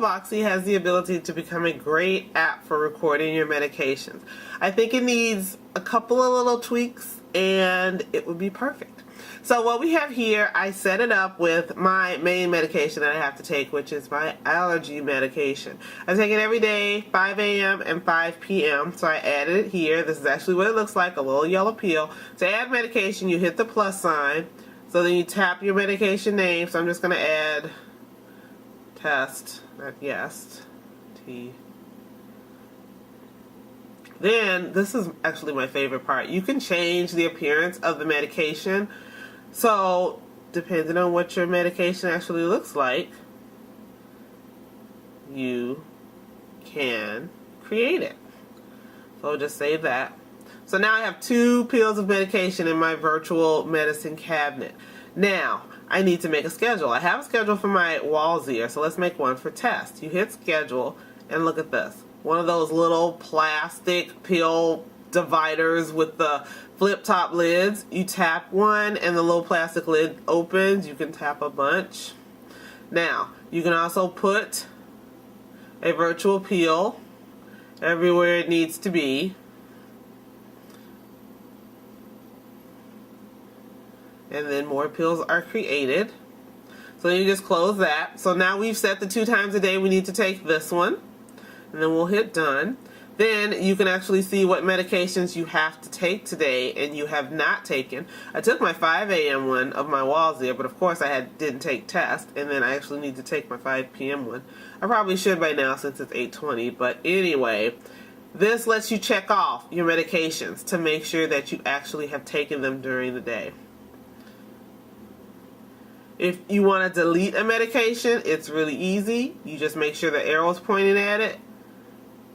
Pillboxie has the ability to become a great app for recording your medications. I think it needs a couple of little tweaks and it would be perfect. So what we have here, I set it up with my main medication that I have to take, which is my allergy medication. I take it every day, 5 a.m. and 5 p.m. So I added it here. This is actually what it looks like, a little yellow pill. To add medication, you hit the plus sign. So then you tap your medication name. So I'm just going to add test, not yes, T. Then, this is actually my favorite part. You can change the appearance of the medication. So, depending on what your medication actually looks like, you can create it. So, I'll just save that. So now I have 2 pills of medication in my virtual medicine cabinet. Now, I need to make a schedule. I have a schedule for my walls here, so let's make one for test. You hit schedule, and look at this. One of those little plastic pill dividers with the flip top lids. You tap one, and the little plastic lid opens. You can tap a bunch. Now, you can also put a virtual pill everywhere it needs to be. And then more pills are created. So you just close that. So now we've set the 2 times a day we need to take this one. And then we'll hit done. Then you can actually see what medications you have to take today and you have not taken. I took my 5 a.m. one of my Walzia, but of course I didn't take test. And then I actually need to take my 5 p.m. one. I probably should by now since it's 8:20. But anyway, this lets you check off your medications to make sure that you actually have taken them during the day. If you want to delete a medication, it's really easy. You just make sure the arrow's pointing at it,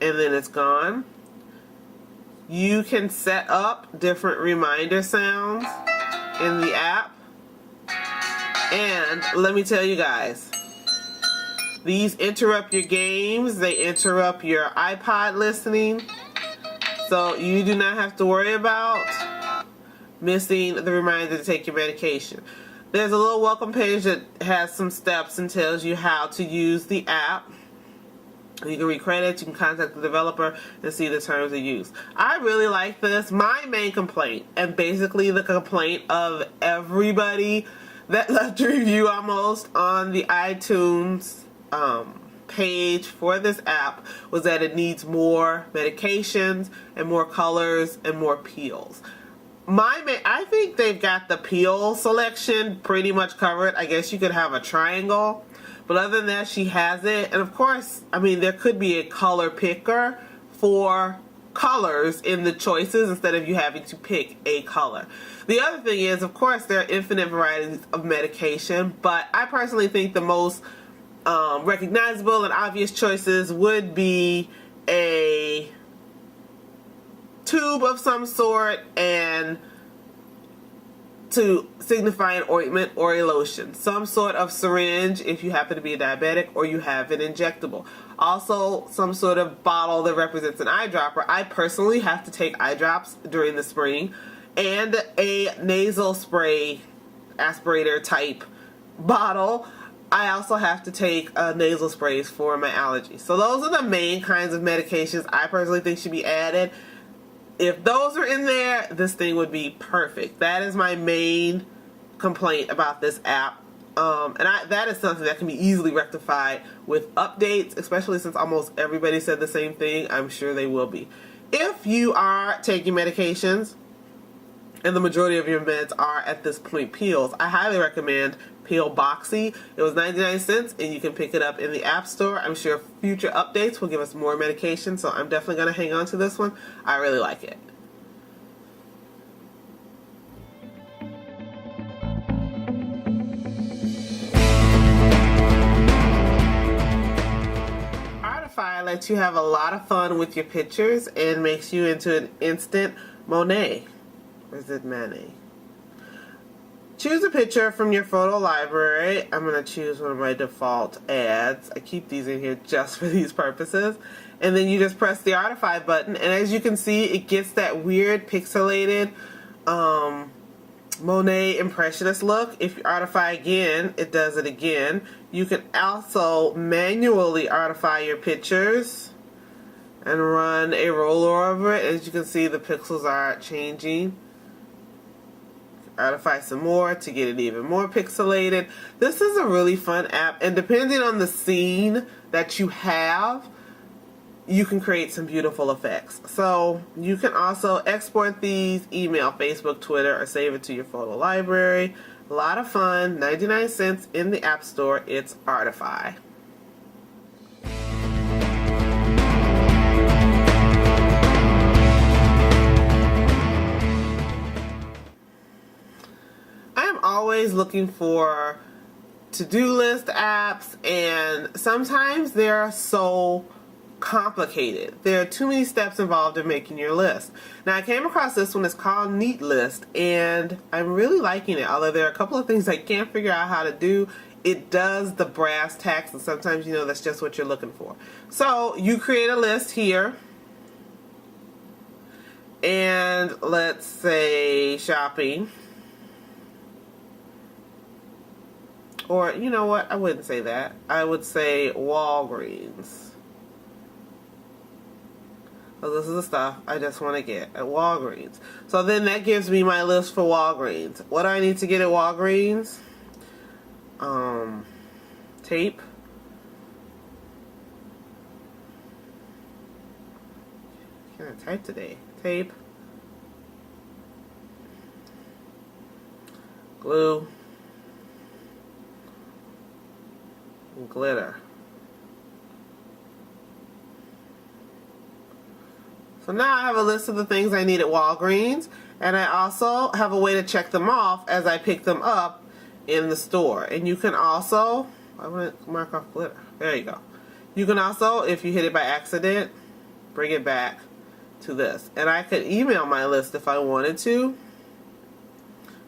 and then it's gone. You can set up different reminder sounds in the app. And let me tell you guys, these interrupt your games, they interrupt your iPod listening, so you do not have to worry about missing the reminder to take your medication. There's a little welcome page that has some steps and tells you how to use the app. You can read credits, you can contact the developer and see the terms of use. I really like this. My main complaint, and basically the complaint of everybody that left a review almost on the iTunes page for this app, was that it needs more medications and more colors and more peels. I think they've got the peel selection pretty much covered. I guess you could have a triangle, but other than that, she has it. And of course, I mean, there could be a color picker for colors in the choices instead of you having to pick a color. The other thing is, of course, there are infinite varieties of medication, but I personally think the most recognizable and obvious choices would be a tube of some sort and to signify an ointment or a lotion. Some sort of syringe if you happen to be a diabetic or you have an injectable. Also some sort of bottle that represents an eyedropper. I personally have to take eye drops during the spring, and a nasal spray aspirator type bottle. I also have to take nasal sprays for my allergies. So those are the main kinds of medications I personally think should be added. If those are in there, this thing would be perfect. That is my main complaint about this app. That is something that can be easily rectified with updates, especially since almost everybody said the same thing. I'm sure they will be. If you are taking medications, and the majority of your meds are at this point pills, I highly recommend Pillboxie. It was 99 cents and you can pick it up in the App Store. I'm sure future updates will give us more medication, so I'm definitely going to hang on to this one. I really like it. Artify lets you have a lot of fun with your pictures and makes you into an instant Monet. Or is it Manet? Choose a picture from your photo library. I'm going to choose one of my default ads. I keep these in here just for these purposes. And then you just press the Artify button, and as you can see, it gets that weird pixelated Monet Impressionist look. If you artify again, it does it again. You can also manually artify your pictures and run a roller over it. As you can see, the pixels are changing. Artify some more to get it even more pixelated. This is a really fun app, and depending on the scene that you have, you can create some beautiful effects. So you can also export these, email, Facebook, Twitter, or save it to your photo library. A lot of fun, 99 cents in the App Store. It's Artify. I'm always looking for to-do list apps, and sometimes they're so complicated. There are too many steps involved in making your list. Now, I came across this one. It's called NeatList, and I'm really liking it. Although there are a couple of things I can't figure out how to do, it does the brass tacks, and sometimes, you know, that's just what you're looking for. So you create a list here, and let's say shopping. Or, you know what, I wouldn't say that. I would say Walgreens. So this is the stuff I just want to get at Walgreens. So then that gives me my list for Walgreens. What do I need to get at Walgreens? Tape. Can't I type today? Tape. Glue. And glitter. So now I have a list of the things I need at Walgreens, and I also have a way to check them off as I pick them up in the store. And you can also, I want to mark off glitter. There you go. You can also, if you hit it by accident, bring it back to this. And I could email my list if I wanted to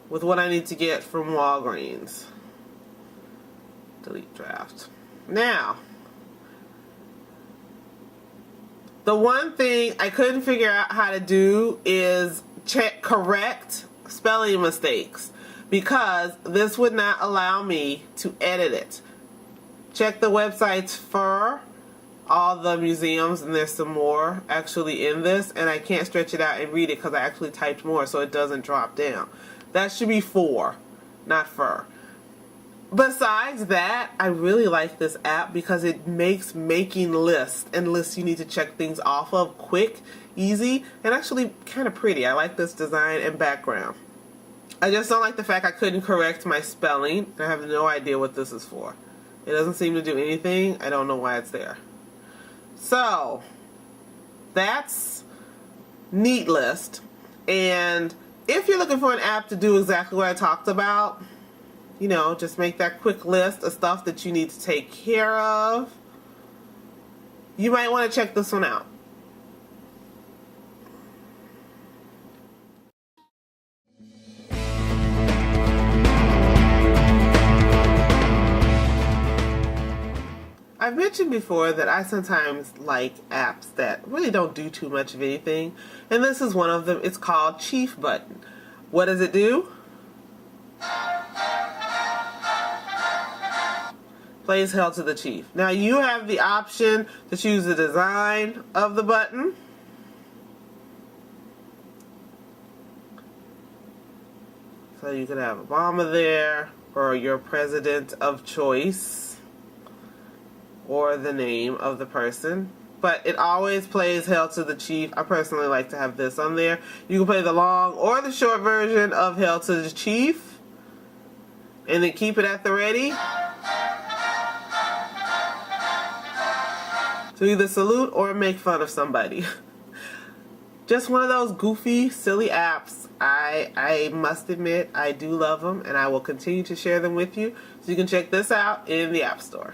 with what I need to get from Walgreens. Delete draft. Now, the one thing I couldn't figure out how to do is correct spelling mistakes, because this would not allow me to edit it. Check the websites for all the museums, and there's some more actually in this, and I can't stretch it out and read it because I actually typed more so it doesn't drop down. That should be for, not fur. Besides that, I really like this app because it makes making lists and lists you need to check things off of quick, easy, and actually kind of pretty. I like this design and background. I just don't like the fact I couldn't correct my spelling. I have no idea what this is for. It doesn't seem to do anything. I don't know why it's there. So, that's NeatList. And if you're looking for an app to do exactly what I talked about, you know, just make that quick list of stuff that you need to take care of, you might want to check this one out. I've mentioned before that I sometimes like apps that really don't do too much of anything, and this is one of them. It's called Chief Button. What does it do? Plays Hell to the Chief. Now you have the option to choose the design of the button. So you can have Obama there, or your president of choice, or the name of the person. But it always plays Hell to the Chief. I personally like to have this on there. You can play the long or the short version of Hell to the Chief, and then keep it at the ready to either salute or make fun of somebody. Just one of those goofy, silly apps. I must admit, I do love them, and I will continue to share them with you. So you can check this out in the App Store.